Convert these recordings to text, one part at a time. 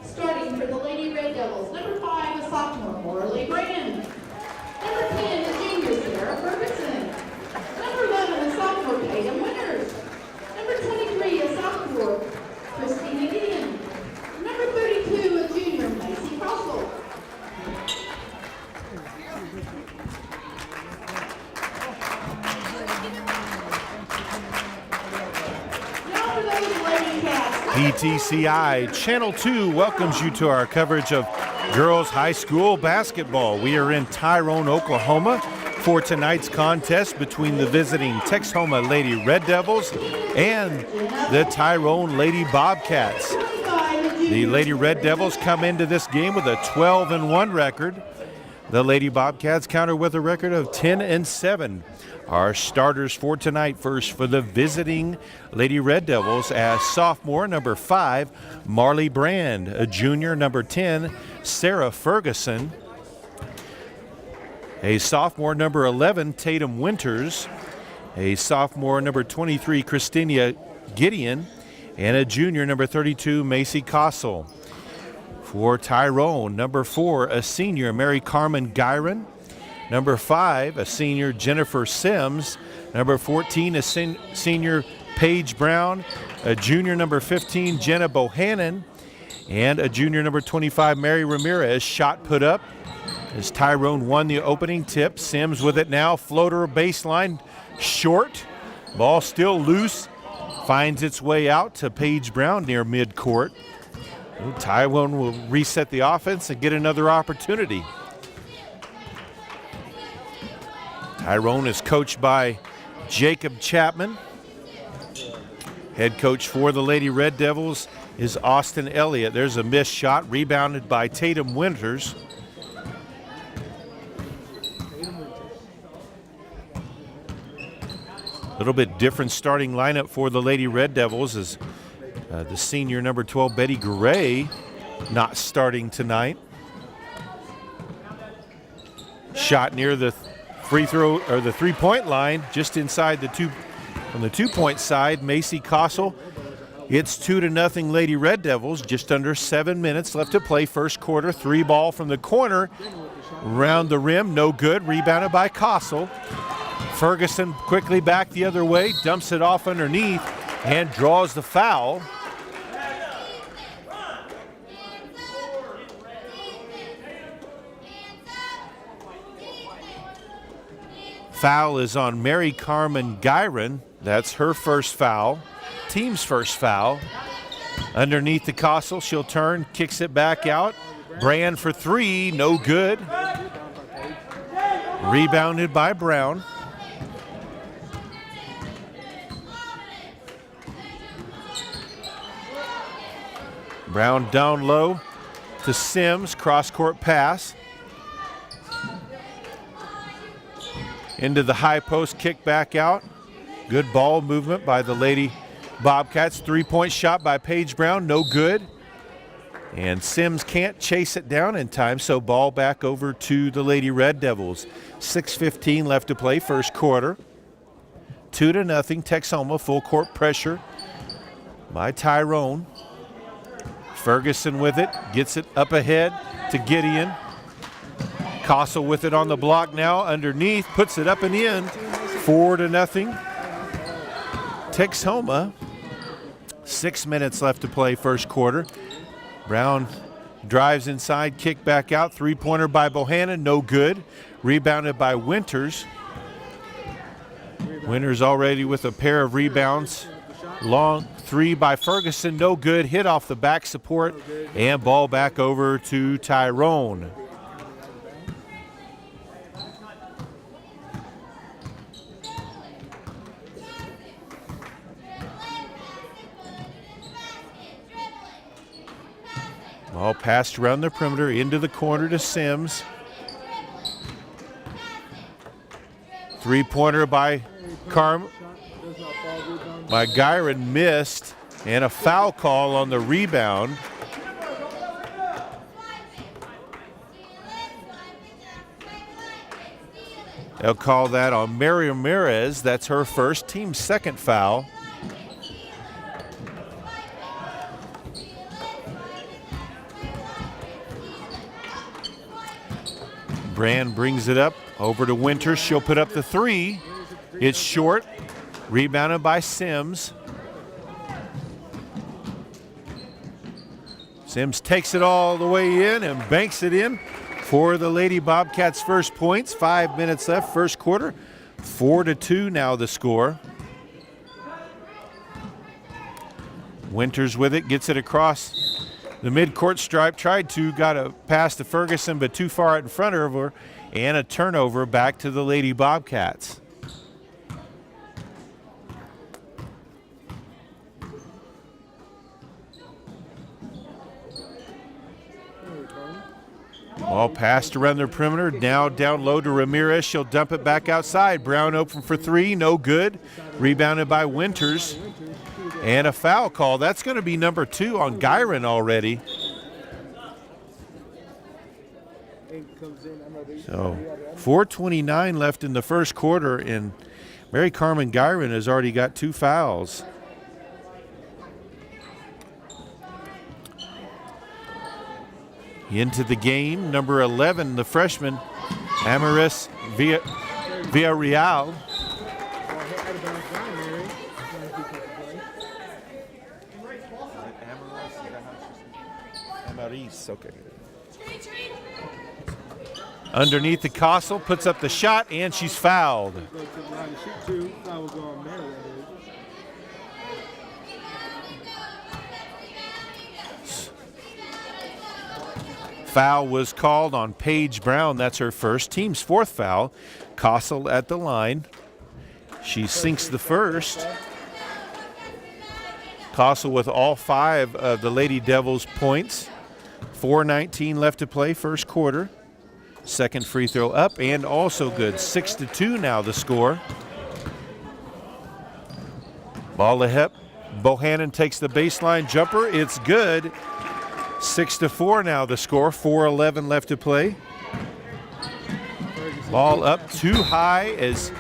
Starting for the Lady Red Devils, number 5, a sophomore, Morley Brand. Number 10, a junior, Sarah Ferguson. Number 11, a sophomore, Tatum Winters. Number 23, a sophomore, Christina Gideon. Number 32, a junior, Macy Crossell. Now for those Lady Cats. PTCI Channel 2 welcomes you to our coverage of girls high school basketball. We are in Tyrone, Oklahoma for tonight's contest between the visiting Texhoma Lady Red Devils and the Tyrone Lady Bobcats. The Lady Red Devils come into this game with a 12-1 record. The Lady Bobcats counter with a record of 10-7. Our starters for tonight, first for the visiting Lady Red Devils, as sophomore number 5, Marley Brand, a junior number 10, Sarah Ferguson, a sophomore number 11, Tatum Winters, a sophomore number 23, Christina Gideon, and a junior number 32, Macy Kossel. For Tyrone, number 4, a senior, Mary Carmen Gyron. Number 5, a senior, Jennifer Sims. Number 14, a senior, Paige Brown. A junior, number 15, Jenna Bohannon. And a junior, number 25, Mary Ramirez. Shot put up as Tyrone won the opening tip. Sims with it now. Floater baseline, short. Ball still loose. Finds its way out to Paige Brown near midcourt. Tyrone will reset the offense and get another opportunity. Tyrone is coached by Jacob Chapman. Head coach for the Lady Red Devils is Austin Elliott. There's a missed shot, rebounded by Tatum Winters. A little bit different starting lineup for the Lady Red Devils as the senior number 12, Betty Gray, not starting tonight. Shot near the free throw or the three-point line, just inside the from the two-point side. Macy Kossel. It's 2-0 Lady Red Devils. Just under 7 minutes left to play. First quarter, 3 ball from the corner, round the rim, no good. Rebounded by Kossel. Ferguson quickly back the other way, dumps it off underneath, and draws the foul. Foul is on Mary Carmen Gyron. That's her first foul, team's first foul. Underneath the Kossel, she'll turn, kicks it back out. Brand for 3, no good. Rebounded by Brown. Brown down low to Sims, cross-court pass. Into the high post, kick back out. Good ball movement by the Lady Bobcats. Three-point shot by Paige Brown, no good. And Sims can't chase it down in time, so ball back over to the Lady Red Devils. 6:15 left to play, first quarter. 2-0 Texhoma, full court pressure by Tyrone. Ferguson with it, gets it up ahead to Gideon. Kossel with it on the block now, underneath, puts it up and in. 4-0 Texhoma. 6 minutes left to play, first quarter. Brown drives inside, kick back out, three-pointer by Bohannon, no good. Rebounded by Winters. Winters already with a pair of rebounds. Long three by Ferguson, no good. Hit off the back support, and ball back over to Tyrone. Ball passed around the perimeter, into the corner to Sims. Three-pointer by Gyron missed, and a foul call on the rebound. They'll call that on Mary Ramirez. That's her first, team's second foul. Brand brings it up over to Winters. She'll put up the three. It's short. Rebounded by Sims. Sims takes it all the way in and banks it in for the Lady Bobcats' first points. 5 minutes left, first quarter. 4-2 now the score. Winters with it, gets it across the midcourt stripe. Got a pass to Ferguson, but too far out in front of her. And a turnover back to the Lady Bobcats. Ball passed around the perimeter. Now down low to Ramirez. She'll dump it back outside. Brown open for three. No good. Rebounded by Winters. And a foul call. That's going to be number 2 on Gyron already. So 4:29 left in the first quarter, and Mary Carmen Gyron has already got 2 fouls. Into the game, number 11, the freshman, Amaris Villarreal. Amaris, okay. Underneath the Castle, puts up the shot, and she's fouled. Foul was called on Paige Brown. That's her first. Team's 4th foul. Castle at the line. She sinks the first. Castle with all 5 of the Lady Devils points. 4:19 left to play, first quarter. Second free throw up and also good. 6-2 now the score. Ball to Hep. Bohannon takes the baseline jumper. It's good. 6-4 now the score. 4:11 left to play. Ball up too high as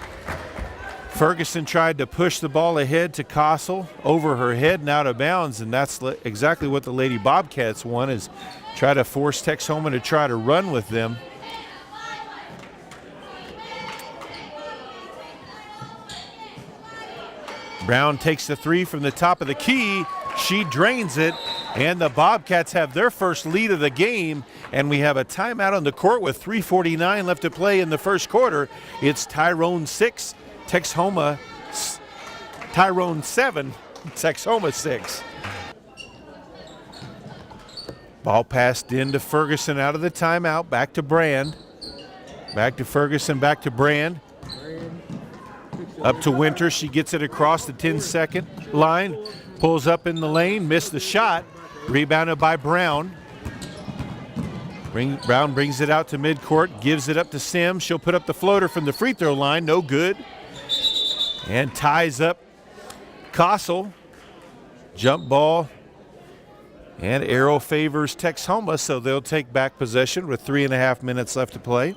Ferguson tried to push the ball ahead to Castle over her head and out of bounds, and that's exactly what the Lady Bobcats want, is try to force Texhoma to try to run with them. Brown takes the three from the top of the key. She drains it, and the Bobcats have their first lead of the game, and we have a timeout on the court with 3:49 left to play in the first quarter. It's Tyrone 6, Texhoma, Tyrone 7, Texhoma 6. Ball passed into Ferguson out of the timeout, back to Brand. Back to Ferguson, back to Brand. Up to Winter, she gets it across the 10-second line, pulls up in the lane, missed the shot, rebounded by Brown. Brown brings it out to midcourt, gives it up to Sims. She'll put up the floater from the free throw line, no good. And ties up Castle. Jump ball. And arrow favors Texhoma, so they'll take back possession with 3.5 minutes left to play.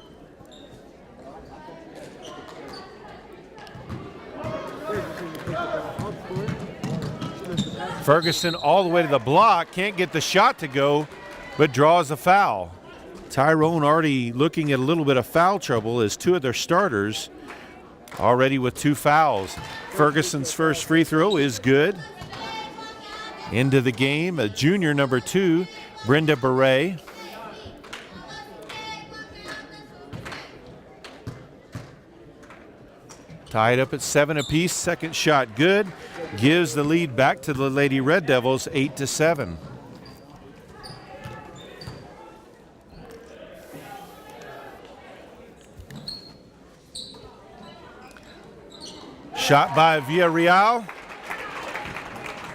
Ferguson all the way to the block, can't get the shot to go, but draws a foul. Tyrone already looking at a little bit of foul trouble as 2 of their starters already with 2 fouls. Ferguson's first free throw is good. Into the game, a junior number 2, Brenda Beret. Tied up at 7 apiece, second shot good. Gives the lead back to the Lady Red Devils, 8-7. Shot by Villarreal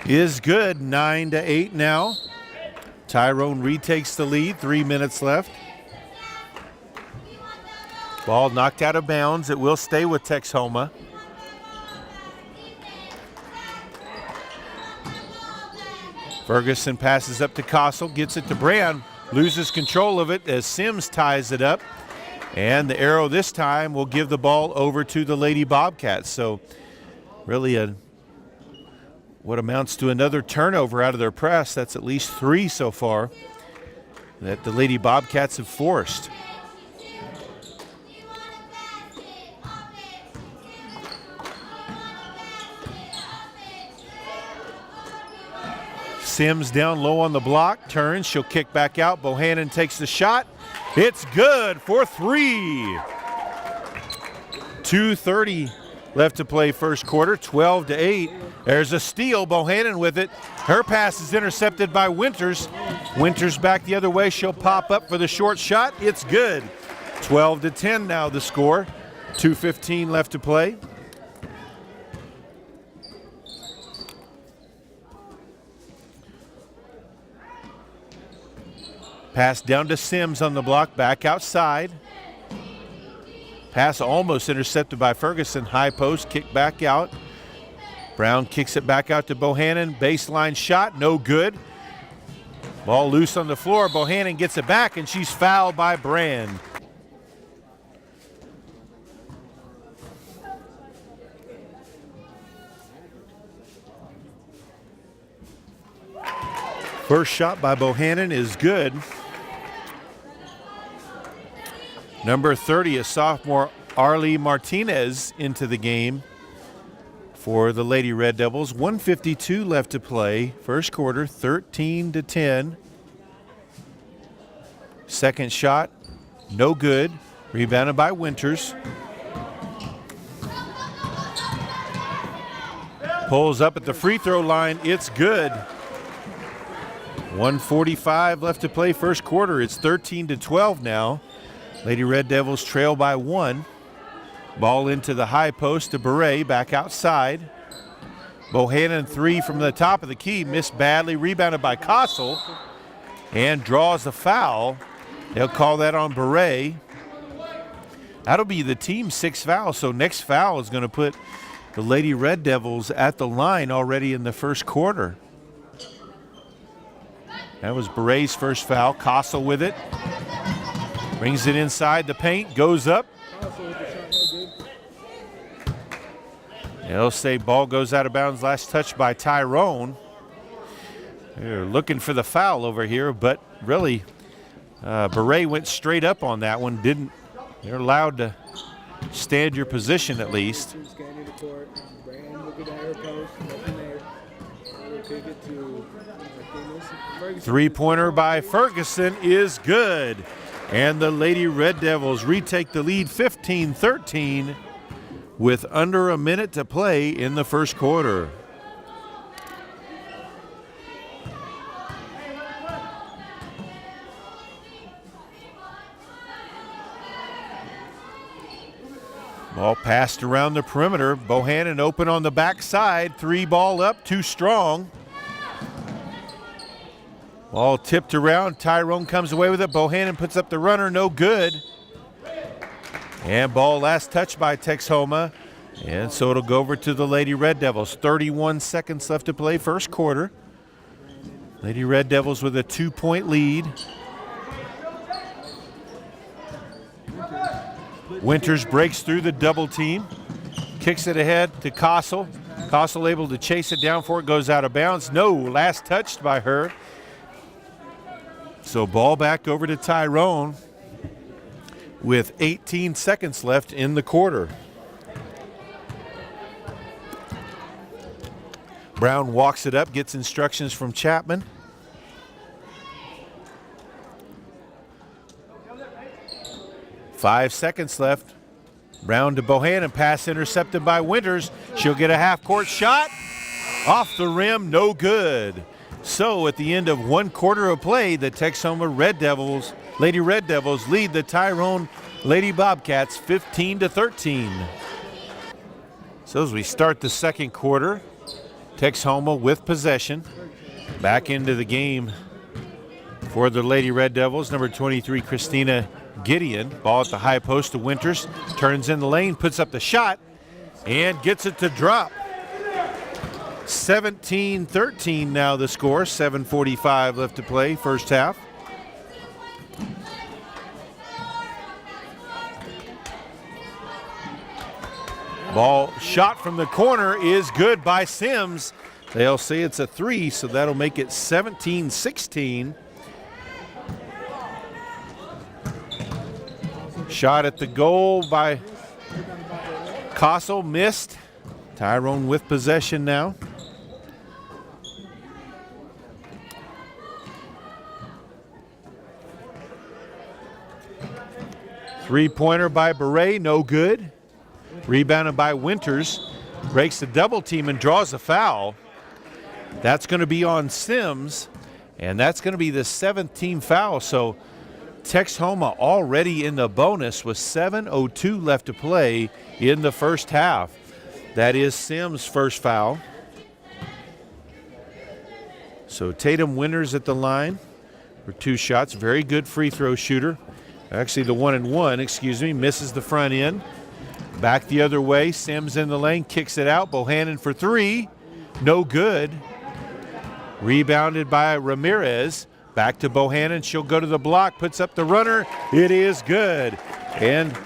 is good, 9-8 now. Tyrone retakes the lead, 3 minutes left. Ball knocked out of bounds. It will stay with Texhoma. Ferguson passes up to Castle, gets it to Brand, loses control of it as Sims ties it up. And the arrow this time will give the ball over to the Lady Bobcats. So really what amounts to another turnover out of their press. That's at least 3 so far that the Lady Bobcats have forced. Sims down low on the block, turns, she'll kick back out. Bohannon takes the shot. It's good for 3. 2:30 left to play first quarter, 12-8. There's a steal, Bohannon with it. Her pass is intercepted by Winters. Winters back the other way, she'll pop up for the short shot. It's good. 12-10 now the score. 2:15 left to play. Pass down to Sims on the block, back outside. Pass almost intercepted by Ferguson. High post, kick back out. Brown kicks it back out to Bohannon. Baseline shot, no good. Ball loose on the floor. Bohannon gets it back, and she's fouled by Brand. First shot by Bohannon is good. Number 30, a sophomore, Arlie Martinez, into the game for the Lady Red Devils. 1:52 left to play. First quarter, 13-10. Second shot, no good. Rebounded by Winters. Pulls up at the free throw line. It's good. 1:45 left to play first quarter. It's 13-12 now. Lady Red Devils trail by 1. Ball into the high post to Beret, back outside. Bohannon 3 from the top of the key, missed badly, rebounded by Kossel, and draws a foul. They'll call that on Beret. That'll be the team's 6th foul, so next foul is going to put the Lady Red Devils at the line already in the first quarter. That was Beret's first foul. Kossel with it. Brings it inside the paint, goes up. They'll say ball goes out of bounds. Last touch by Tyrone. They're looking for the foul over here, but really, Beret went straight up on that one. They're allowed to stand your position at least. Three-pointer by Ferguson is good. And the Lady Red Devils retake the lead 15-13 with under a minute to play in the first quarter. Ball passed around the perimeter. Bohannon open on the backside. 3 ball up, too strong. Ball tipped around. Tyrone comes away with it. Bohannon puts up the runner, no good. And ball last touched by Texhoma. And so it'll go over to the Lady Red Devils. 31 seconds left to play first quarter. Lady Red Devils with a 2-point lead. Winters breaks through the double team. Kicks it ahead to Kossel. Kossel able to chase it down for it. Goes out of bounds. No, last touched by her. So ball back over to Tyrone with 18 seconds left in the quarter. Brown walks it up, gets instructions from Chapman. Five seconds left. Brown to Bohannon, pass intercepted by Winters. She'll get a half-court shot. Off the rim, no good. So at the end of 1 quarter of play, the Texhoma Red Devils, Lady Red Devils, lead the Tyrone Lady Bobcats 15-13. So as we start the second quarter, Texhoma with possession. Back into the game for the Lady Red Devils, number 23, Christina Gideon. Ball at the high post to Winters. Turns in the lane, puts up the shot, and gets it to drop. 17-13 now the score. 7:45 left to play, first half. Ball shot from the corner is good by Sims. They'll say it's a 3, so that'll make it 17-16. Shot at the goal by Kossel, missed. Tyrone with possession now. Three-pointer by Beret, no good. Rebounded by Winters. Breaks the double team and draws a foul. That's going to be on Sims, and that's going to be the 7th team foul. So Texhoma already in the bonus with 7:02 left to play in the first half. That is Sims' first foul. So Tatum Winters at the line for 2 shots. Very good free throw shooter. Actually, the 1-and-1, misses the front end. Back the other way. Sims in the lane, kicks it out. Bohannon for 3. No good. Rebounded by Ramirez. Back to Bohannon. She'll go to the block, puts up the runner. It is good. And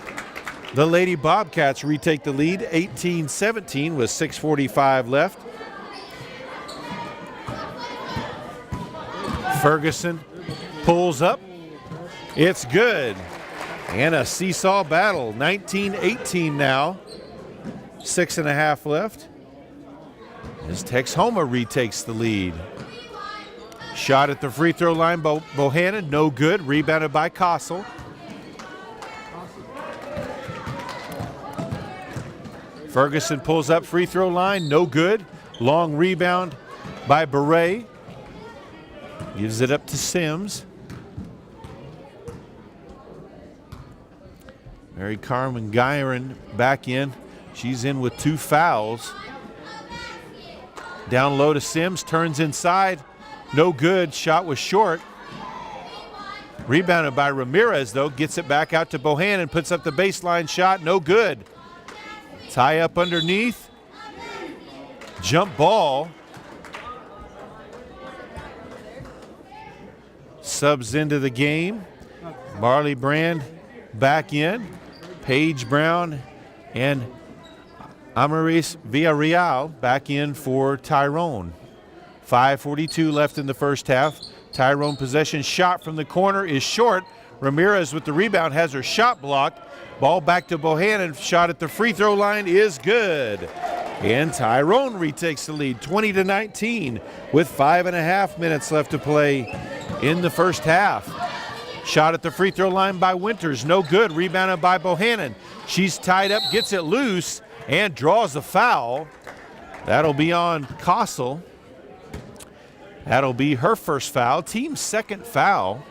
the Lady Bobcats retake the lead 18-17 with 6:45 left. Ferguson pulls up. It's good. And a seesaw battle. 19-18 now. 6.5 left. As Texhoma retakes the lead. Shot at the free throw line, Bohannon, no good. Rebounded by Kossel. Ferguson pulls up free throw line, no good. Long rebound by Beret. Gives it up to Sims. Mary Carmen Gyron back in. She's in with 2 fouls. Down low to Sims, turns inside. No good, shot was short. Rebounded by Ramirez though, gets it back out to Bohannon, puts up the baseline shot, no good. Tie up underneath. Jump ball. Subs into the game. Marley Brand back in. Paige Brown and Amaris Villarreal back in for Tyrone. 5:42 left in the first half. Tyrone possession shot from the corner is short. Ramirez with the rebound has her shot blocked. Ball back to Bohannon. Shot at the free throw line is good. And Tyrone retakes the lead 20-19 with 5.5 minutes left to play in the first half. Shot at the free throw line by Winters, no good. Rebounded by Bohannon. She's tied up, gets it loose, and draws a foul. That'll be on Kossel. That'll be her first foul, team's second foul.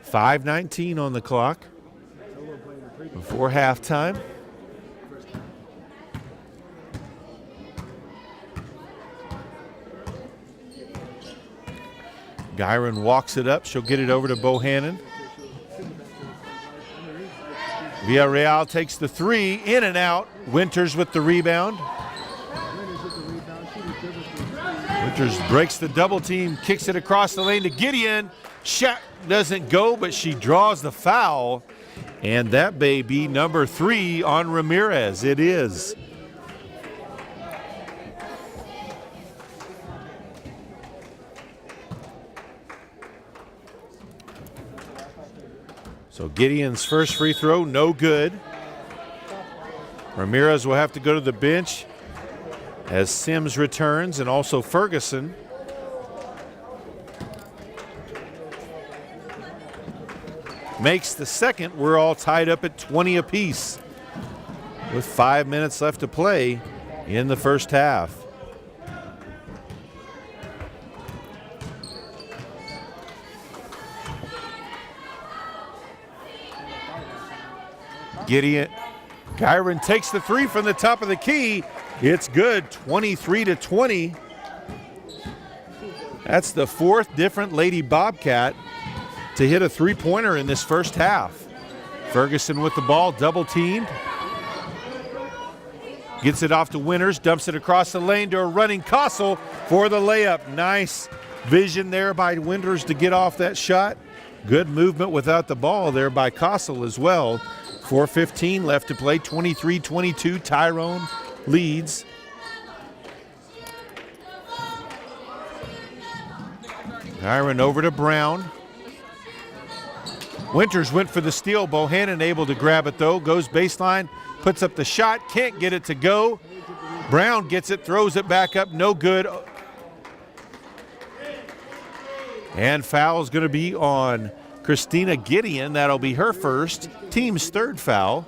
5:19 on the clock before halftime. Gyron walks it up. She'll get it over to Bohannon. Villarreal takes the 3, in and out. Winters with the rebound. Winters breaks the double team, kicks it across the lane to Gideon. Shot doesn't go, but she draws the foul. And that may be number 3 on Ramirez. It is. So Gideon's first free throw, no good. Ramirez will have to go to the bench as Sims returns, and also Ferguson. Makes the second. We're all tied up at 20 apiece with 5 minutes left to play in the first half. Gyron takes the 3 from the top of the key. It's good, 23-20. That's the 4th different Lady Bobcat to hit a 3-pointer in this first half. Ferguson with the ball, double teamed. Gets it off to Winters, dumps it across the lane to a running Kossel for the layup. Nice vision there by Winters to get off that shot. Good movement without the ball there by Kossel as well. 4:15 left to play, 23-22, Tyrone leads. Gyron over to Brown. Winters went for the steal. Bohannon able to grab it though. Goes baseline, puts up the shot, can't get it to go. Brown gets it, throws it back up, no good. And foul is going to be on Christina Gideon. That'll be her first, team's third foul.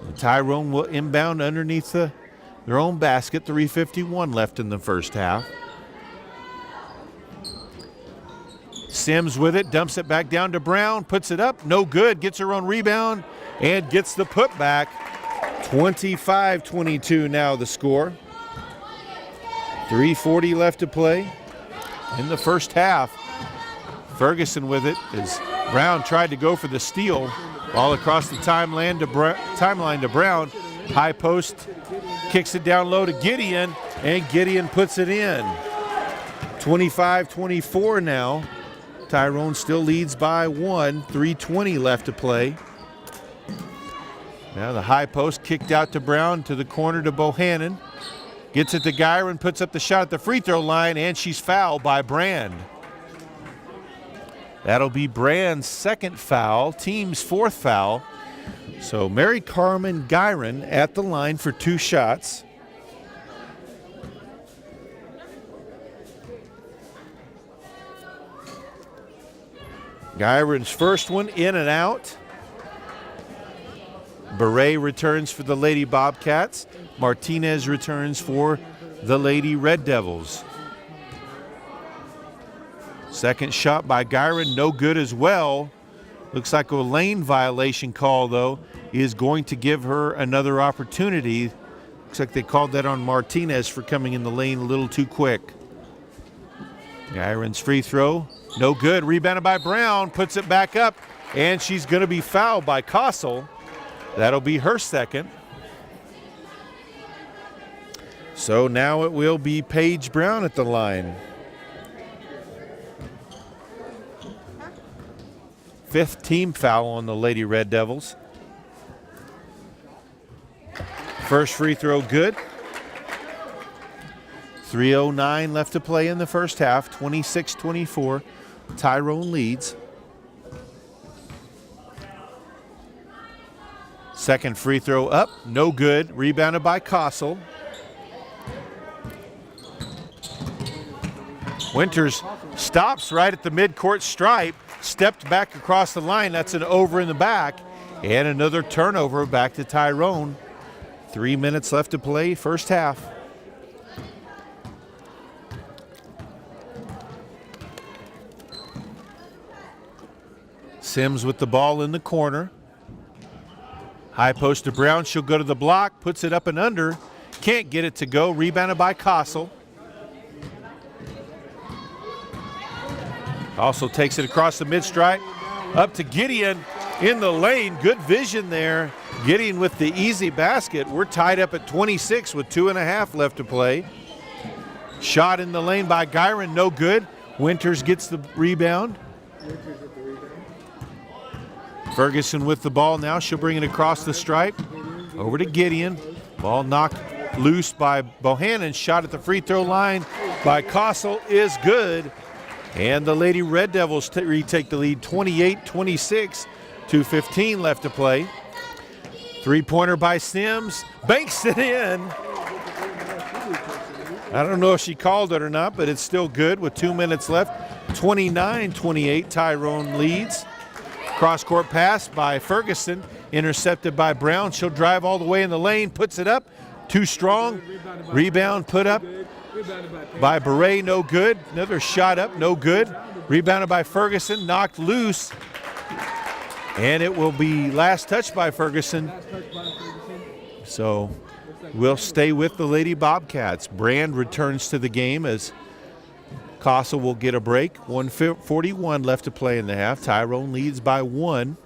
And Tyrone will inbound underneath their own basket. 3:51 left in the first half. Sims with it, dumps it back down to Brown, puts it up, no good, gets her own rebound, and gets the putback. 25-22 now the score. 3:40 left to play in the first half. Ferguson with it as Brown tried to go for the steal. All across the timeline to Brown. High post, kicks it down low to Gideon, and Gideon puts it in. 25-24 now. Tyrone still leads by 1. 3:20 left to play. Now the high post kicked out to Brown, to the corner to Bohannon. Gets it to Gyron, puts up the shot at the free throw line, and she's fouled by Brand. That'll be Brand's second foul, team's fourth foul. So Mary Carmen Gyron at the line for 2 shots. Gyron's first one in and out. Beret returns for the Lady Bobcats. Martinez returns for the Lady Red Devils. Second shot by Gyron, no good as well. Looks like a lane violation call, though, is going to give her another opportunity. Looks like they called that on Martinez for coming in the lane a little too quick. Gyron's free throw, no good. Rebounded by Brown, puts it back up, and she's going to be fouled by Kossel. That'll be her second. So now it will be Paige Brown at the line. Fifth team foul on the Lady Red Devils. First free throw good. 3:09 left to play in the first half. 26-24. Tyrone leads. Second free throw up, no good. Rebounded by Kossel. Winters stops right at the midcourt stripe, stepped back across the line. That's an over in the back, and another turnover back to Tyrone. 3 minutes left to play, first half. Sims with the ball in the corner. High post to Brown, she'll go to the block, puts it up and under. Can't get it to go, rebounded by Kossel. Also takes it across the mid-stripe, up to Gideon in the lane. Good vision there. Gideon with the easy basket. We're tied up at 26 with 2.5 left to play. Shot in the lane by Gyron, no good. Winters gets the rebound. Ferguson with the ball now. She'll bring it across the stripe. Over to Gideon. Ball knocked loose by Bohannon. Shot at the free throw line by Kossel is good. And the Lady Red Devils retake the lead, 28-26, 2:15 left to play. Three-pointer by Sims, banks it in. I don't know if she called it or not, but it's still good with 2 minutes left. 29-28, Tyrone leads. Cross-court pass by Ferguson, intercepted by Brown. She'll drive all the way in the lane, puts it up, too strong. Rebound put up by Beret, no good. Another shot up, no good. Rebounded by Ferguson, knocked loose. And it will be last touch by Ferguson. So we'll stay with the Lady Bobcats. Brand returns to the game as Kossel will get a break. 1:41 left to play in the half. Tyrone leads by 1.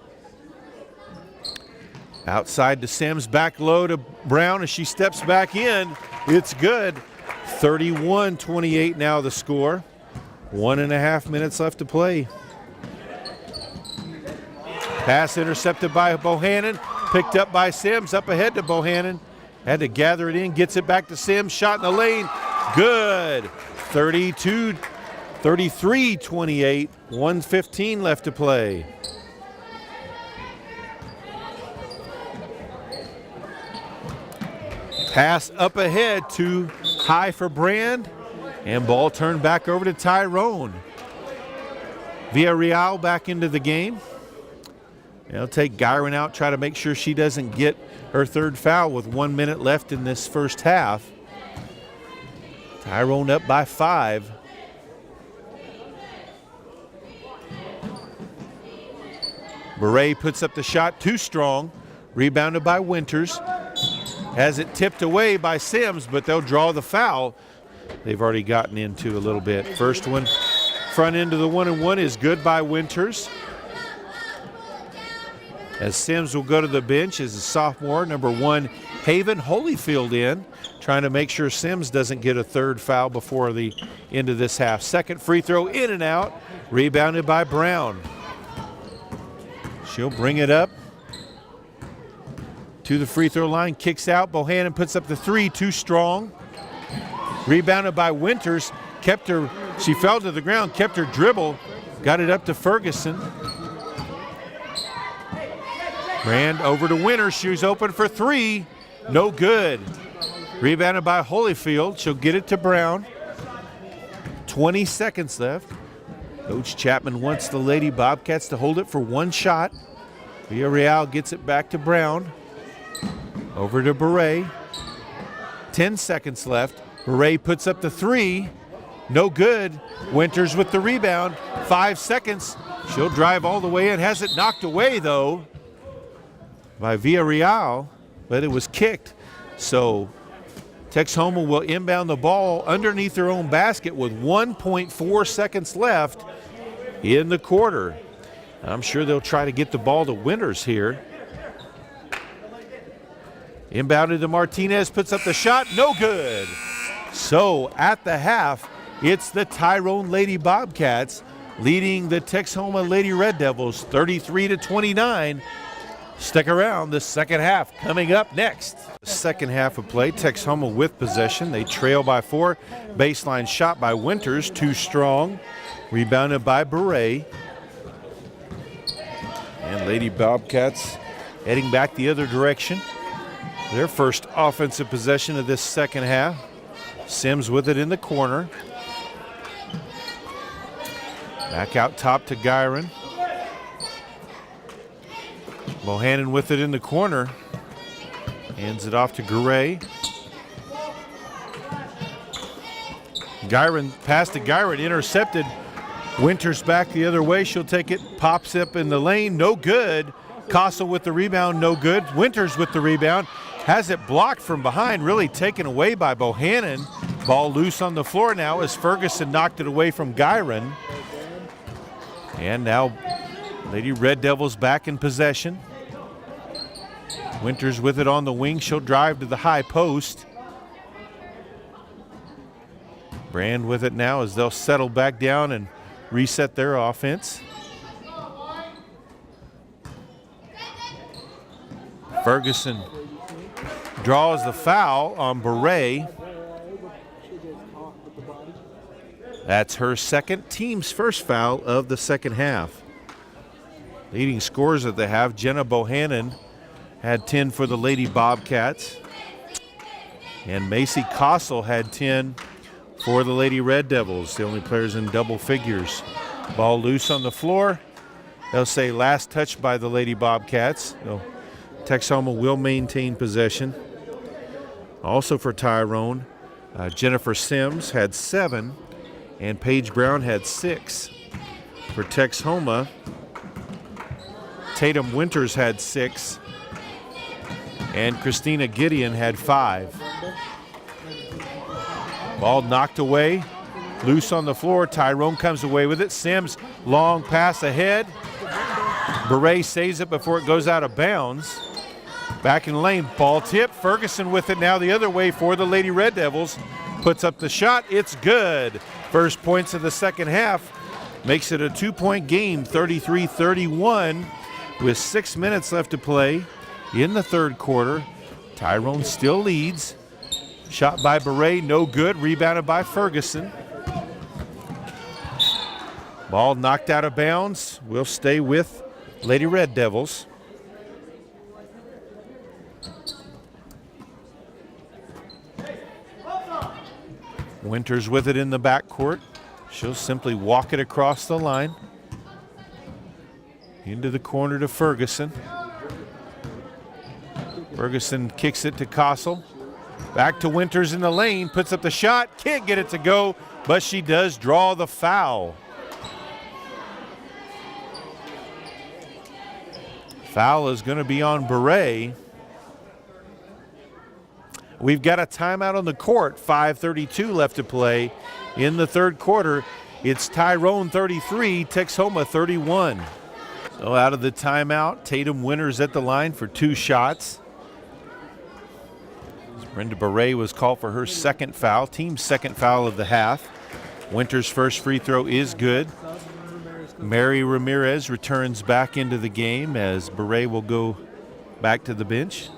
Outside to Sims, back low to Brown as she steps back in. It's good. 31-28 now the score. 1.5 minutes left to play. Pass intercepted by Bohannon, picked up by Sims, up ahead to Bohannon. Had to gather it in, gets it back to Sims, shot in the lane, good. 33-28, 1:15 left to play. Pass up ahead to high for Brand, and ball turned back over to Tyrone. Villarreal back into the game. They'll take Gyron out, try to make sure she doesn't get her third foul with 1 minute left in this first half. Tyrone up by 5. Beret puts up the shot, too strong. Rebounded by Winters. Has it tipped away by Sims, but they'll draw the foul. They've already gotten into a little bit. First one, front end of the 1-and-1 is good by Winters. As Sims will go to the bench as a sophomore, number 1, Haven Holyfield in, trying to make sure Sims doesn't get a third foul before the end of this half. Second free throw in and out, rebounded by Brown. She'll bring it up to the free throw line, kicks out. Bohannon puts up the 3, too strong. Rebounded by Winters, kept her, she fell to the ground, kept her dribble, got it up to Ferguson. Brand over to Winters, she's open for 3, no good. Rebounded by Holyfield, she'll get it to Brown. 20 seconds left. Coach Chapman wants the Lady Bobcats to hold it for 1 shot. Villarreal gets it back to Brown. Over to Beret. 10 seconds left. Beret puts up the 3. No good. Winters with the rebound. 5 seconds. She'll drive all the way in. Has it knocked away, though, by Villarreal, but it was kicked. So Texhoma will inbound the ball underneath their own basket with 1.4 seconds left in the quarter. I'm sure they'll try to get the ball to Winters here. Inbounded to Martinez, puts up the shot, no good. So at the half, it's the Tyrone Lady Bobcats leading the Texhoma Lady Red Devils 33-29. Stick around, the second half coming up next. Second half of play, Texhoma with possession. They trail by 4. Baseline shot by Winters, too strong. Rebounded by Beret. And Lady Bobcats heading back the other direction. Their first offensive possession of this second half. Sims with it in the corner. Back out top to Gyron. Bohannon with it in the corner. Hands it off to Garay. Gyron, pass to Gyron, intercepted. Winters back the other way. She'll take it, pops up in the lane, no good. Castle with the rebound, no good. Winters with the rebound. Has it blocked from behind, really taken away by Bohannon. Ball loose on the floor now as Ferguson knocked it away from Gyron. And now Lady Red Devils back in possession. Winters with it on the wing. She'll drive to the high post. Brand with it now as they'll settle back down and reset their offense. Ferguson draws the foul on Beret. That's her second, team's first foul of the second half. Leading scorers that they have, Jenna Bohannon had 10 for the Lady Bobcats. And Macy Castle had 10 for the Lady Red Devils, the only players in double figures. Ball loose on the floor. They'll say last touch by the Lady Bobcats. So Texhoma will maintain possession. Also for Tyrone, Jennifer Sims had 7, and Paige Brown had 6. For Texhoma, Tatum Winters had 6, and Christina Gideon had 5. Ball knocked away, loose on the floor. Tyrone comes away with it. Sims, long pass ahead. Beret saves it before it goes out of bounds. Back in the lane, ball tip. Ferguson with it now the other way for the Lady Red Devils. Puts up the shot, it's good. First points of the second half. Makes it a 2-point game, 33-31, with 6 minutes left to play in the third quarter. Tyrone still leads. Shot by Beret, no good. Rebounded by Ferguson. Ball knocked out of bounds. Will stay with Lady Red Devils. Winters with it in the backcourt. She'll simply walk it across the line. Into the corner to Ferguson. Ferguson kicks it to Kossel. Back to Winters in the lane, puts up the shot, can't get it to go, but she does draw the foul. Foul is going to be on Beret. We've got a timeout on the court, 5:32 left to play in the third quarter. It's Tyrone 33, Texhoma 31. So out of the timeout, Tatum Winters at the line for 2 shots. Brenda Beret was called for her second foul, team's second foul of the half. Winters' first free throw is good. Mary Ramirez returns back into the game as Beret will go back to the bench.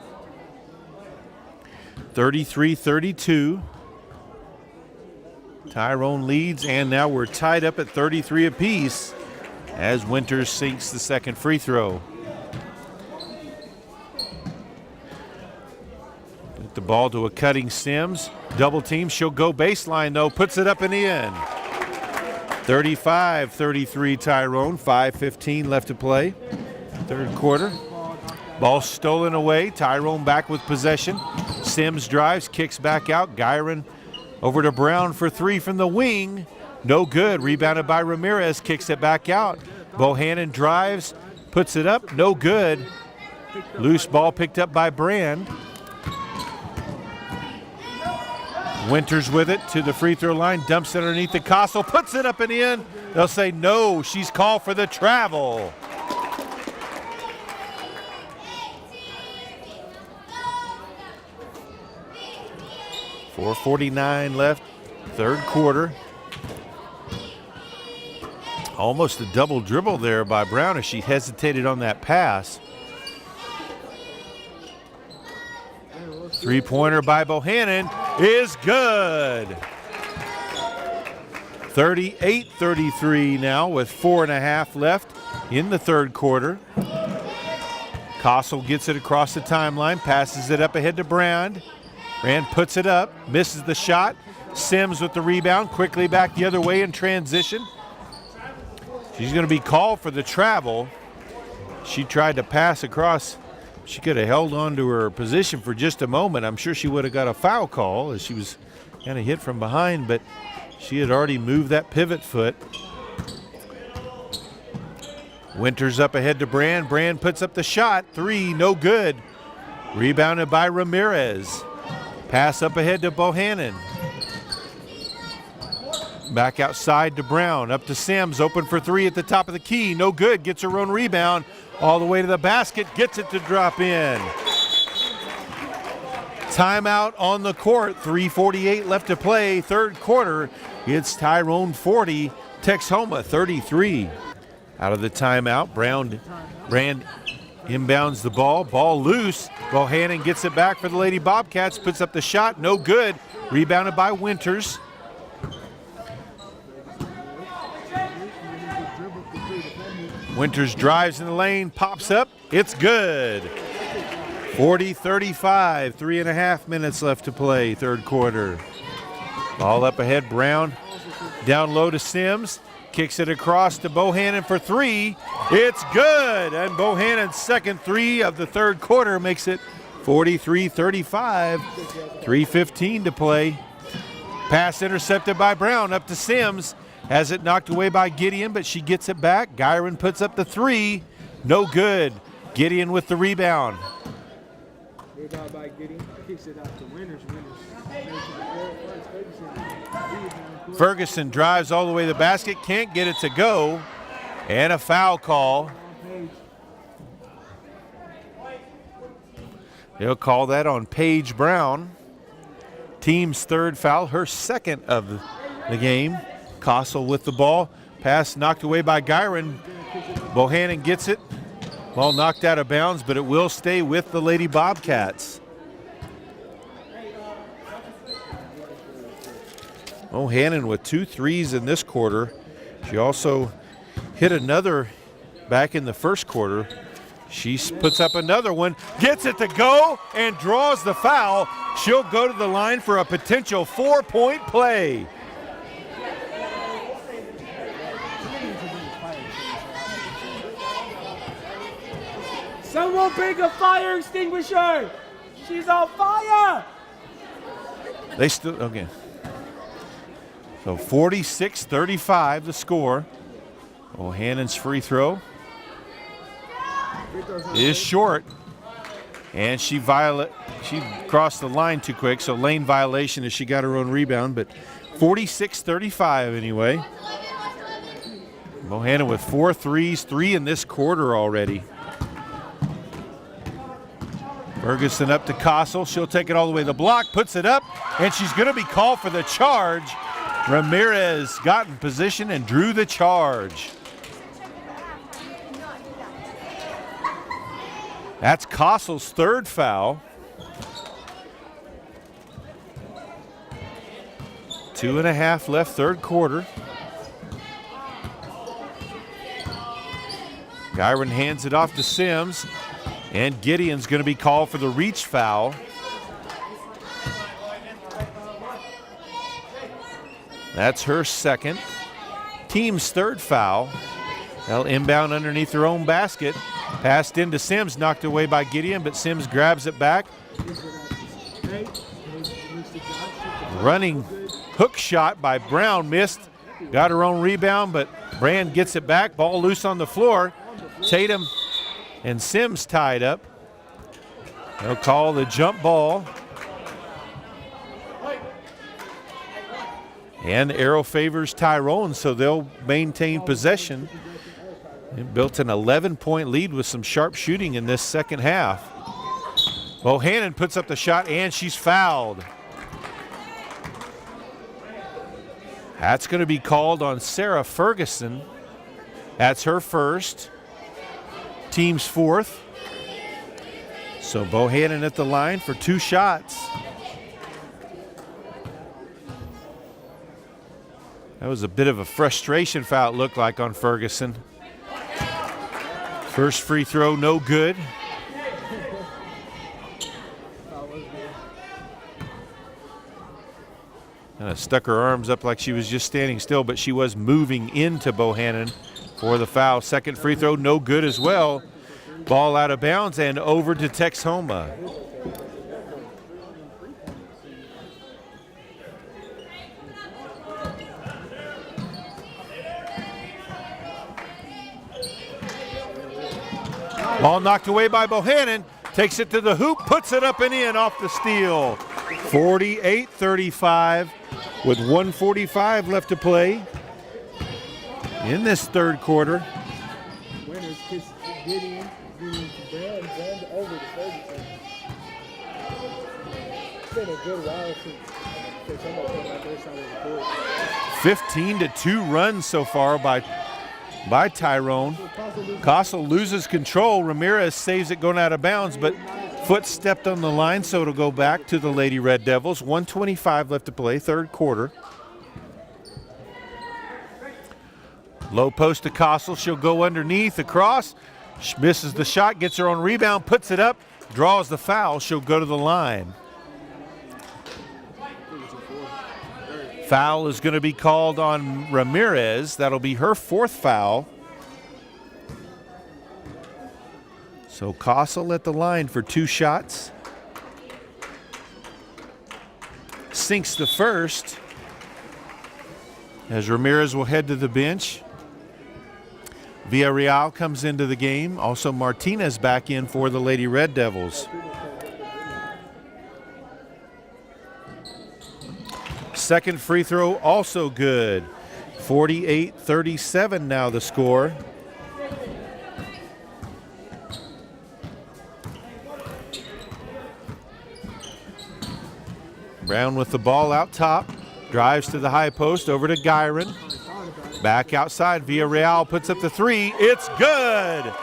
33-32. Tyrone leads, and now we're tied up at 33 apiece as Winters sinks the second free throw. Get the ball to a cutting Sims. Double team, she'll go baseline though, puts it up and in. 35-33 Tyrone, 5:15 left to play. Third quarter. Ball stolen away, Tyrone back with possession. Sims drives, kicks back out. Gyron over to Brown for 3 from the wing. No good, rebounded by Ramirez, kicks it back out. Bohannon drives, puts it up, no good. Loose ball picked up by Brand. Winters with it to the free throw line, dumps it underneath the Kossel, puts it up and in. They'll say no, she's called for the travel. .449 left, third quarter. Almost a double dribble there by Brown as she hesitated on that pass. Three-pointer by Bohannon is good. 38-33 now with 4.5 left in the third quarter. Kossel gets it across the timeline, passes it up ahead to Brand. Brand puts it up, misses the shot. Sims with the rebound, quickly back the other way in transition. She's going to be called for the travel. She tried to pass across. She could have held on to her position for just a moment. I'm sure she would have got a foul call as she was kind of hit from behind, but she had already moved that pivot foot. Winters up ahead to Brand. Brand puts up the shot. 3, no good. Rebounded by Ramirez. Pass up ahead to Bohannon. Back outside to Brown. Up to Sims. Open for 3 at the top of the key. No good. Gets her own rebound. All the way to the basket. Gets it to drop in. Timeout on the court. 3:48 left to play. Third quarter. It's Tyrone 40. Texhoma 33. Out of the timeout. Brand inbounds the ball. Ball loose. Bohannon gets it back for the Lady Bobcats. Puts up the shot. No good. Rebounded by Winters. Winters drives in the lane. Pops up. It's good. 40-35. 3.5 minutes left to play. Third quarter. Ball up ahead. Brown down low to Sims. Kicks it across to Bohannon for 3. It's good. And Bohannon's second 3 of the third quarter makes it 43-35. 3:15 to play. Pass intercepted by Brown up to Sims. Has it knocked away by Gideon, but she gets it back. Gyron puts up the 3. No good. Gideon with the rebound. Rebound by Gideon. Kicks it out to Winters. Ferguson drives all the way to the basket, can't get it to go, and a foul call. They'll call that on Paige Brown. Team's third foul, her second of the game. Kossel with the ball. Pass knocked away by Gyron. Bohannon gets it. Ball knocked out of bounds, but it will stay with the Lady Bobcats. Bohannon with 2 threes in this quarter. She also hit another back in the first quarter. She puts up another one, gets it to go, and draws the foul. She'll go to the line for a potential 4-point play. Someone bring a fire extinguisher! She's on fire! They still, okay. So 46-35 the score. O'Hannon's free throw is short. And she crossed the line too quick, so lane violation as she got her own rebound, but 46-35 anyway. Bohannon with 4 threes, 3 in this quarter already. Ferguson up to Kossel. She'll take it all the way to the block, puts it up, and she's going to be called for the charge. Ramirez got in position and drew the charge. That's Kossel's third foul. 2.5 left, third quarter. Gyron hands it off to Sims, and Gideon's going to be called for the reach foul. That's her second. Team's third foul. They'll inbound underneath their own basket. Passed into Sims, knocked away by Gideon, but Sims grabs it back. Running hook shot by Brown, missed. Got her own rebound, but Brand gets it back. Ball loose on the floor. Tatum and Sims tied up. They'll call the jump ball. And the arrow favors Tyrone, so they'll maintain possession. It built an 11-point lead with some sharp shooting in this second half. Bohannon puts up the shot, and she's fouled. That's going to be called on Sarah Ferguson. That's her first. Team's fourth. So Bohannon at the line for 2 shots. That was a bit of a frustration foul, it looked like, on Ferguson. First free throw, no good. Kind of stuck her arms up like she was just standing still, but she was moving into Bohannon for the foul. Second free throw, no good as well. Ball out of bounds and over to Texhoma. Ball knocked away by Bohannon. Takes it to the hoop, puts it up and in off the steal. 48-35 with 1:45 left to play in this third quarter. Winners kiss Gideon to Brand over to Ferguson. It's been a good while since somebody came out their side of the court. 15-2 run so far by Tyrone. Kossel loses control. Ramirez saves it going out of bounds, but foot stepped on the line, so it'll go back to the Lady Red Devils. 1:25 left to play, third quarter. Low post to Kossel. She'll go underneath, across. She misses the shot, gets her own rebound, puts it up, draws the foul. She'll go to the line. Foul is going to be called on Ramirez. That'll be her fourth foul. So Kossel at the line for 2 shots. Sinks the first as Ramirez will head to the bench. Villarreal comes into the game. Also Martinez back in for the Lady Red Devils. Second free throw also good. 48-37 now the score. Brown with the ball out top. Drives to the high post over to Gyron. Back outside. Villarreal puts up the 3. It's good.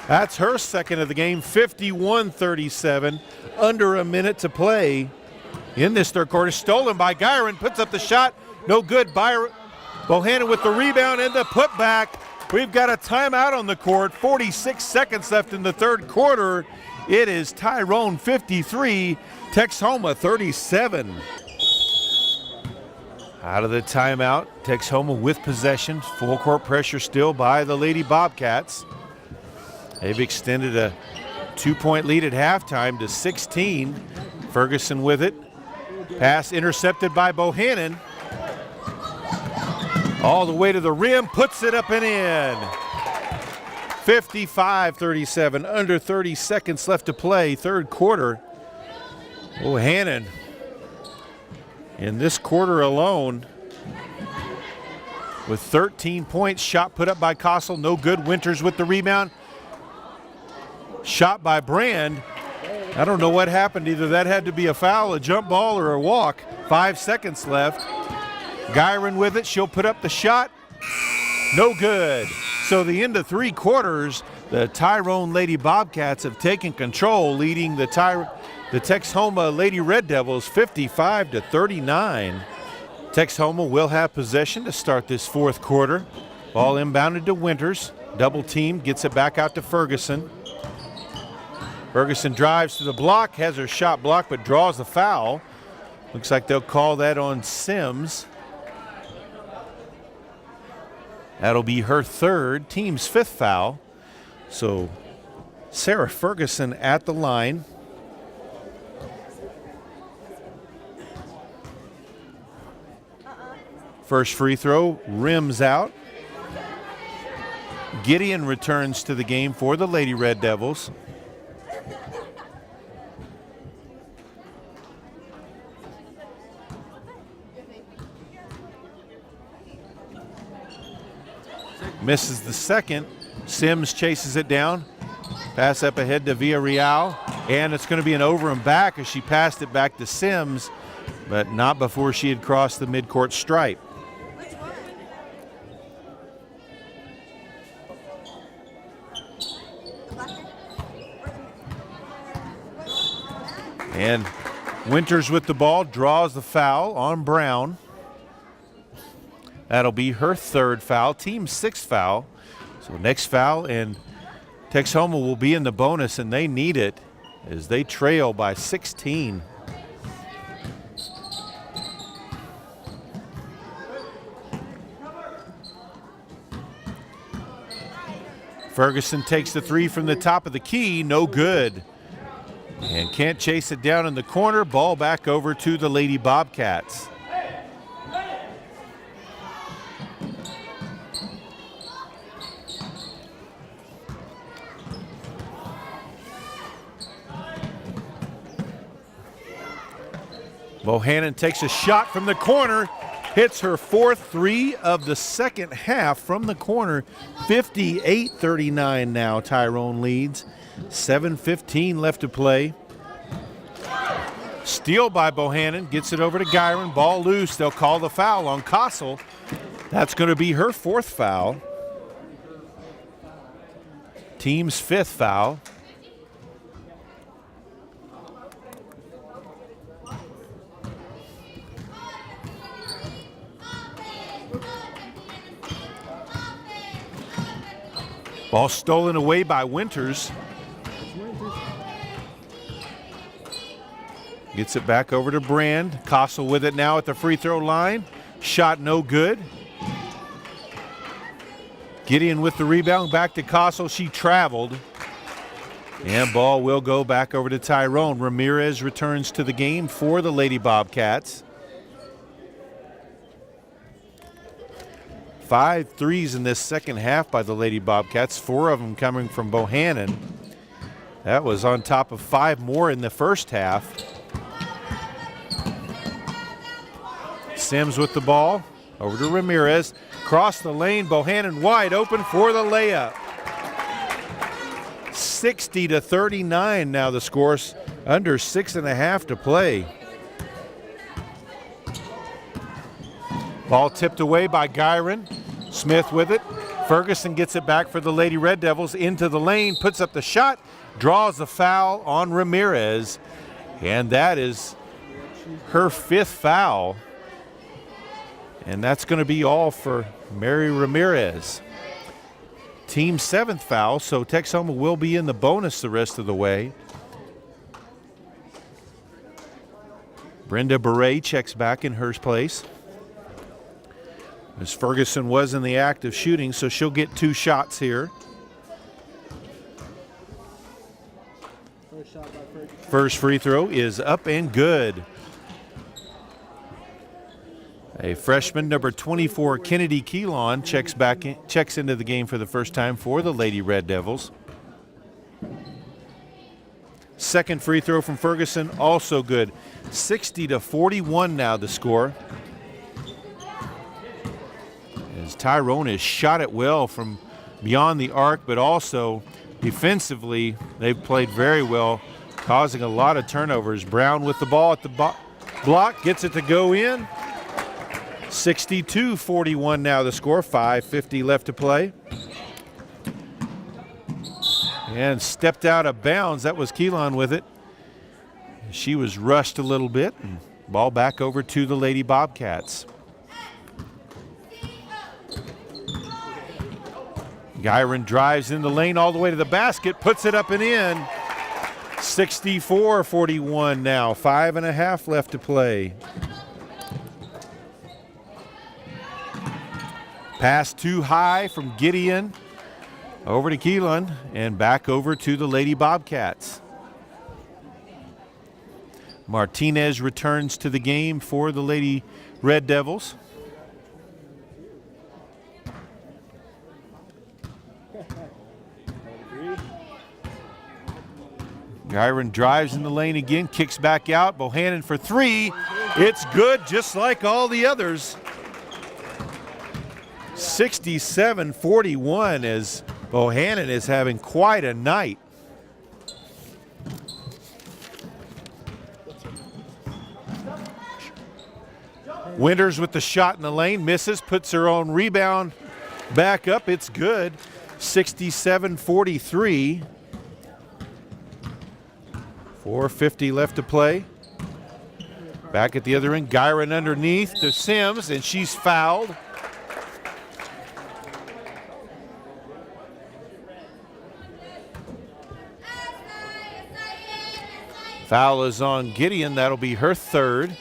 That's her second of the game. 51-37. Under a minute to play in this third quarter. Stolen by Gyron. Puts up the shot. No good. Bohannon with the rebound and the putback. We've got a timeout on the court. 46 seconds left in the third quarter. It is Tyrone 53, Texhoma 37. Out of the timeout, Texhoma with possession. Full court pressure still by the Lady Bobcats. They've extended a 2-point lead at halftime to 16. Ferguson with it. Pass intercepted by Bohannon. All the way to the rim, puts it up and in. 55-37, under 30 seconds left to play, third quarter. Bohannon in this quarter alone with 13 points. Shot put up by Kossel, no good. Winters with the rebound. Shot by Brand. I don't know what happened. Either that had to be a foul, a jump ball, or a walk. 5 seconds left. Gyron with it. She'll put up the shot. No good. So the end of 3 quarters, the Tyrone Lady Bobcats have taken control, leading the Texhoma Lady Red Devils 55-39. Texhoma will have possession to start this fourth quarter. Ball inbounded to Winters. Double team, gets it back out to Ferguson. Ferguson drives to the block, has her shot blocked, but draws the foul. Looks like they'll call that on Sims. That'll be her third, team's 5th foul. So Sarah Ferguson at the line. First free throw, rims out. Gideon returns to the game for the Lady Red Devils. Misses the second. Sims chases it down. Pass up ahead to Villarreal. And it's going to be an over and back as she passed it back to Sims, but not before she had crossed the midcourt stripe. And Winters with the ball, draws the foul on Brown. That'll be her 3rd foul, team's 6th foul. So next foul, and Texhoma will be in the bonus, and they need it as they trail by 16. Ferguson takes the 3 from the top of the key, no good. And can't chase it down in the corner. Ball back over to the Lady Bobcats. Bohannon takes a shot from the corner, hits her 4th 3 of the second half from the corner. 58-39 now, Tyrone leads. 7:15 left to play. Steal by Bohannon, gets it over to Gyron. Ball loose, they'll call the foul on Kossel. That's going to be her 4th foul. Team's 5th foul. Ball stolen away by Winters. Gets it back over to Brand. Kossel with it now at the free throw line. Shot no good. Gideon with the rebound, back to Kossel. She traveled. And ball will go back over to Tyrone. Ramirez returns to the game for the Lady Bobcats. 5 threes in this second half by the Lady Bobcats, 4 of them coming from Bohannon. That was on top of 5 more in the first half. Sims with the ball, over to Ramirez. Cross the lane, Bohannon wide open for the layup. 60-39 now the scores, under 6.5 to play. Ball tipped away by Gyron. Smith with it. Ferguson gets it back for the Lady Red Devils into the lane, puts up the shot, draws the foul on Ramirez, and that is her 5th foul. And that's going to be all for Mary Ramirez. Team 7th foul, so Texhoma will be in the bonus the rest of the way. Brenda Beret checks back in her place. As Ferguson was in the act of shooting, so she'll get 2 shots here. First shot by Ferguson. First free throw is up and good. A freshman, number 24, Kennedy Keelan, checks into the game for the first time for the Lady Red Devils. Second free throw from Ferguson, also good. 60-41 now the score. As Tyrone has shot it well from beyond the arc, but also defensively, they've played very well, causing a lot of turnovers. Brown with the ball at the block, gets it to go in. 62-41 now the score, 5:50 left to play. And stepped out of bounds. That was Keelan with it. She was rushed a little bit, and ball back over to the Lady Bobcats. Gyron drives in the lane all the way to the basket, puts it up and in. 64-41 now, 5.5 left to play. Pass too high from Gideon over to Keelan and back over to the Lady Bobcats. Martinez returns to the game for the Lady Red Devils. Gyron drives in the lane again, kicks back out. Bohannon for 3. It's good, just like all the others. 67-41 as Bohannon is having quite a night. Winters with the shot in the lane, misses, puts her own rebound back up. It's good. 67-43. 4:50 left to play. Back at the other end, Gyron underneath to Sims, and she's fouled. Foul is on Gideon. That'll be her 3rd.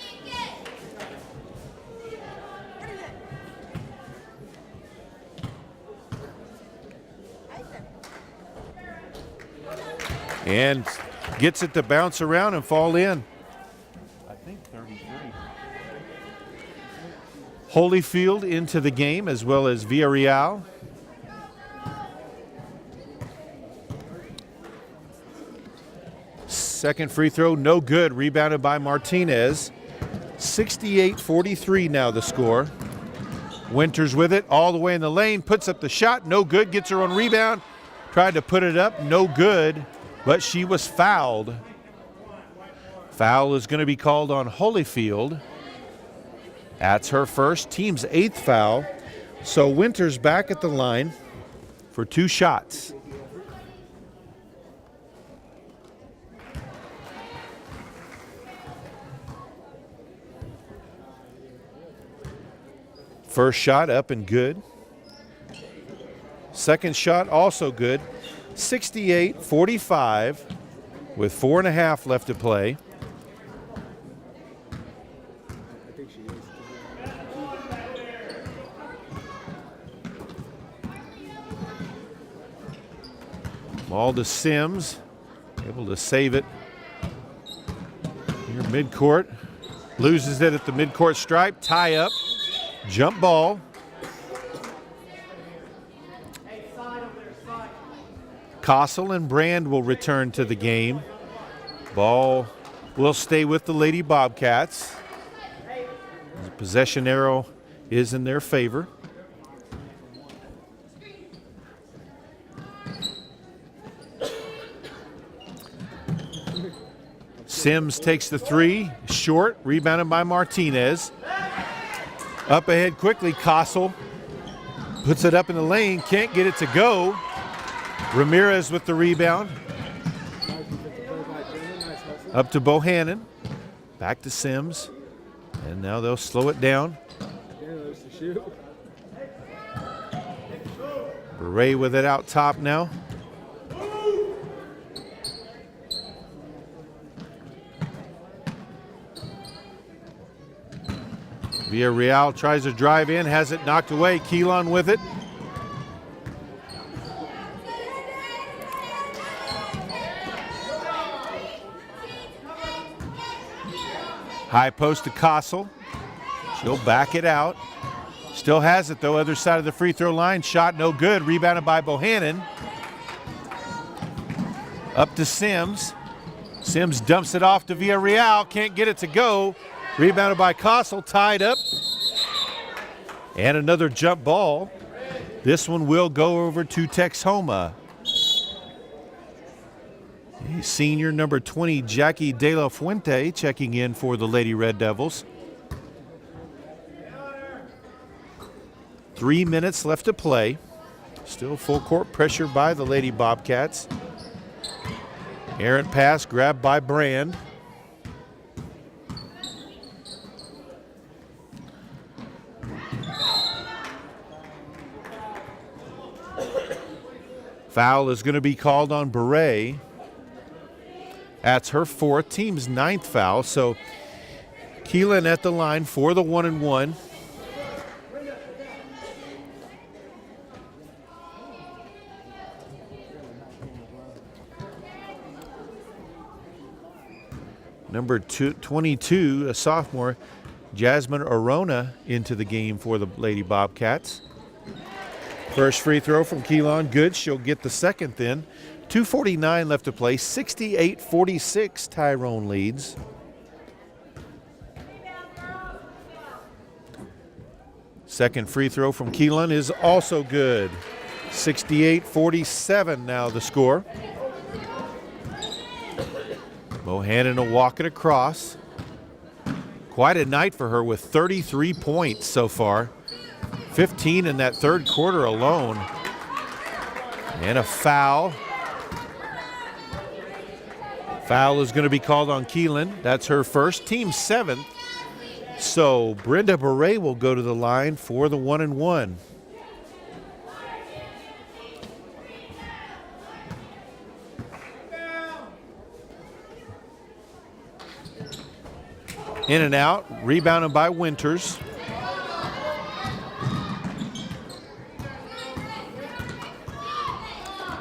And gets it to bounce around and fall in. I think 33. Holyfield into the game, as well as Villarreal. Second free throw, no good. Rebounded by Martinez. 68-43 now the score. Winters with it all the way in the lane. Puts up the shot, no good. Gets her own rebound. Tried to put it up, no good. But she was fouled. Foul is going to be called on Holyfield. That's her first, team's 8th foul. So Winters back at the line for 2 shots. First shot up and good. Second shot also good. 68-45 with 4.5 left to play. Ball to Sims, able to save it here midcourt. Loses it at the midcourt stripe, tie up, jump ball. Kossel and Brand will return to the game. Ball will stay with the Lady Bobcats. The possession arrow is in their favor. Sims takes the 3, short, rebounded by Martinez. Up ahead quickly, Kossel puts it up in the lane, can't get it to go. Ramirez with the rebound. Up to Bohannon. Back to Sims. And now they'll slow it down. Beret with it out top now. Villarreal tries to drive in, has it knocked away. Keelan with it. High post to Castle. She'll back it out. Still has it though, other side of the free throw line. Shot no good, rebounded by Bohannon. Up to Sims. Sims dumps it off to Villarreal, can't get it to go. Rebounded by Castle, tied up. And another jump ball. This one will go over to Texhoma. Senior number 20, Jackie De La Fuente, checking in for the Lady Red Devils. 3 minutes left to play. Still full court pressure by the Lady Bobcats. Errant pass grabbed by Brand. Foul is going to be called on Beret. That's her fourth, team's ninth foul. So Keelan at the line for the 1-and-1. Number 22, a sophomore, Jasmine Arona, into the game for the Lady Bobcats. First free throw from Keelan, good. She'll get the second then. 2:49 left to play, 68-46 Tyrone leads. Second free throw from Keelan is also good. 68-47 now the score. Bohannon will walk it across. Quite a night for her with 33 points so far. 15 in that third quarter alone. And a foul. Foul is going to be called on Keelan. That's her first, team seventh. So Brenda Beret will go to the line for the 1-and-1. In and out, rebounded by Winters.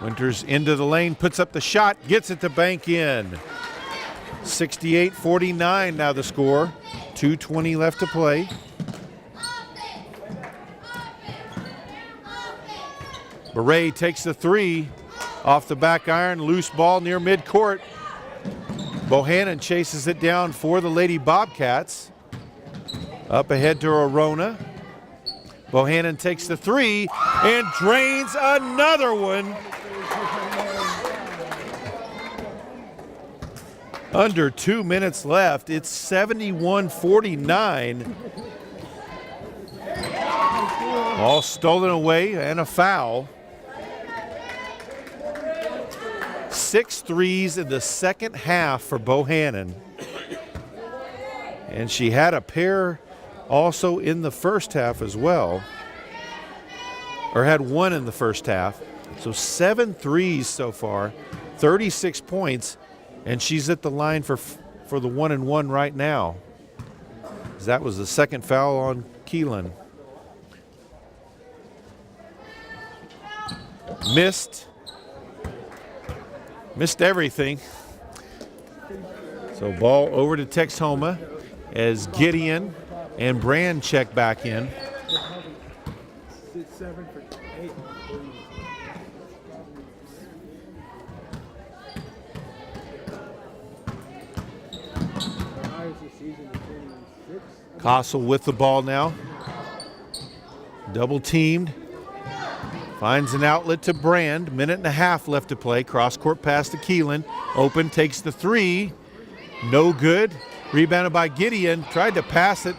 Winters into the lane, puts up the shot, gets it to bank in. 68-49 now the score. 2:20 left to play. Beret takes the three off the back iron, loose ball near midcourt. Bohannon chases it down for the Lady Bobcats. Up ahead to Arona. Bohannon takes the three and drains another one. Under 2 minutes left. It's 71-49. All stolen away and a foul. 6 threes in the second half for Bohannon. And she had a pair also in the first half as well. Or had one in the first half. So 7 threes so far, 36 points, and she's at the line for the 1-and-1 right now. That was the second foul on Keelan. Missed everything. So ball over to Texhoma as Gideon and Brand check back in. 7 for 8. Castle with the ball now. Double teamed. Finds an outlet to Brand. Minute and a half left to play. Cross court pass to Keelan. Open, takes the three. No good. Rebounded by Gideon. Tried to pass it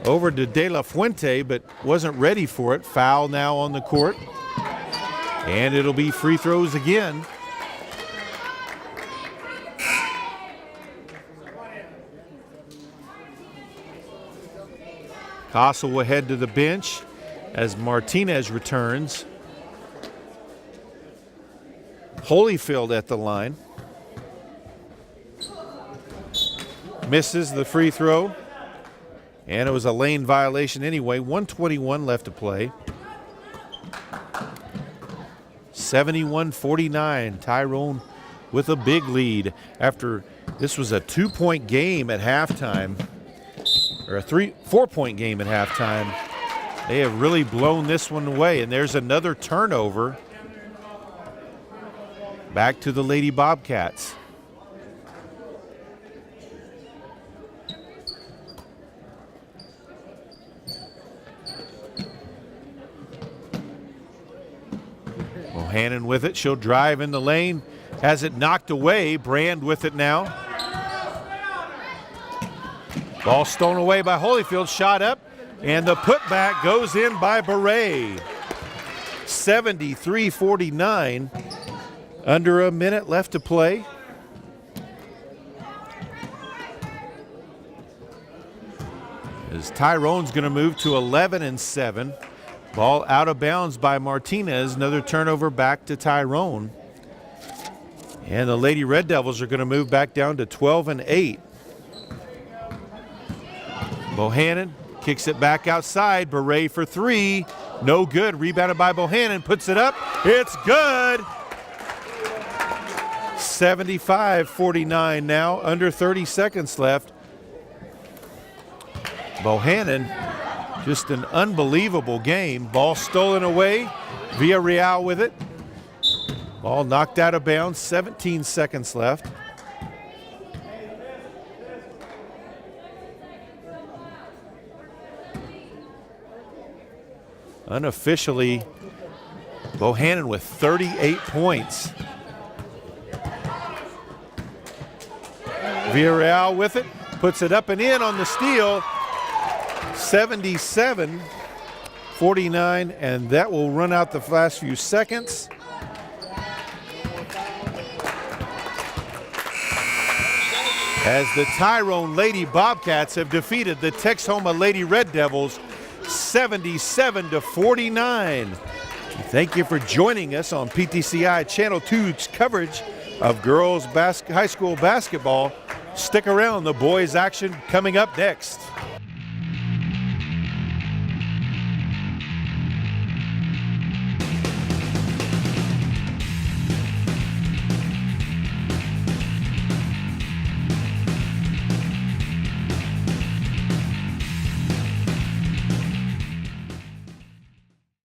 over to De La Fuente, but wasn't ready for it. Foul now on the court. And it'll be free throws again. Castle will head to the bench as Martinez returns. Holyfield at the line. Misses the free throw. And it was a lane violation anyway. 1:21 left to play. 71-49. Tyrone with a big lead after this was a 2-point game at halftime, or a 4-point game at halftime. They have really blown this one away, and there's another turnover back to the Lady Bobcats. Bohannon with it. She'll drive in the lane. Has it knocked away. Brand with it now. Ball stolen away by Holyfield. Shot up. And the putback goes in by Beret. 73-49. Under a minute left to play. As Tyrone's going to move to 11-7. Ball out of bounds by Martinez. Another turnover back to Tyrone. And the Lady Red Devils are going to move back down to 12-8. Bohannon kicks it back outside. Beret for three. No good. Rebounded by Bohannon. Puts it up. It's good. 75-49 now. Under 30 seconds left. Bohannon, just an unbelievable game. Ball stolen away. Villarreal with it. Ball knocked out of bounds. 17 seconds left. Unofficially, Bohannon with 38 points. Villarreal with it. Puts it up and in on the steal. 77-49, and that will run out the last few seconds. As the Tyrone Lady Bobcats have defeated the Texhoma Lady Red Devils 77-49. Thank you for joining us on PTCI Channel 2's coverage of girls high school basketball. Stick around, the boys action coming up next.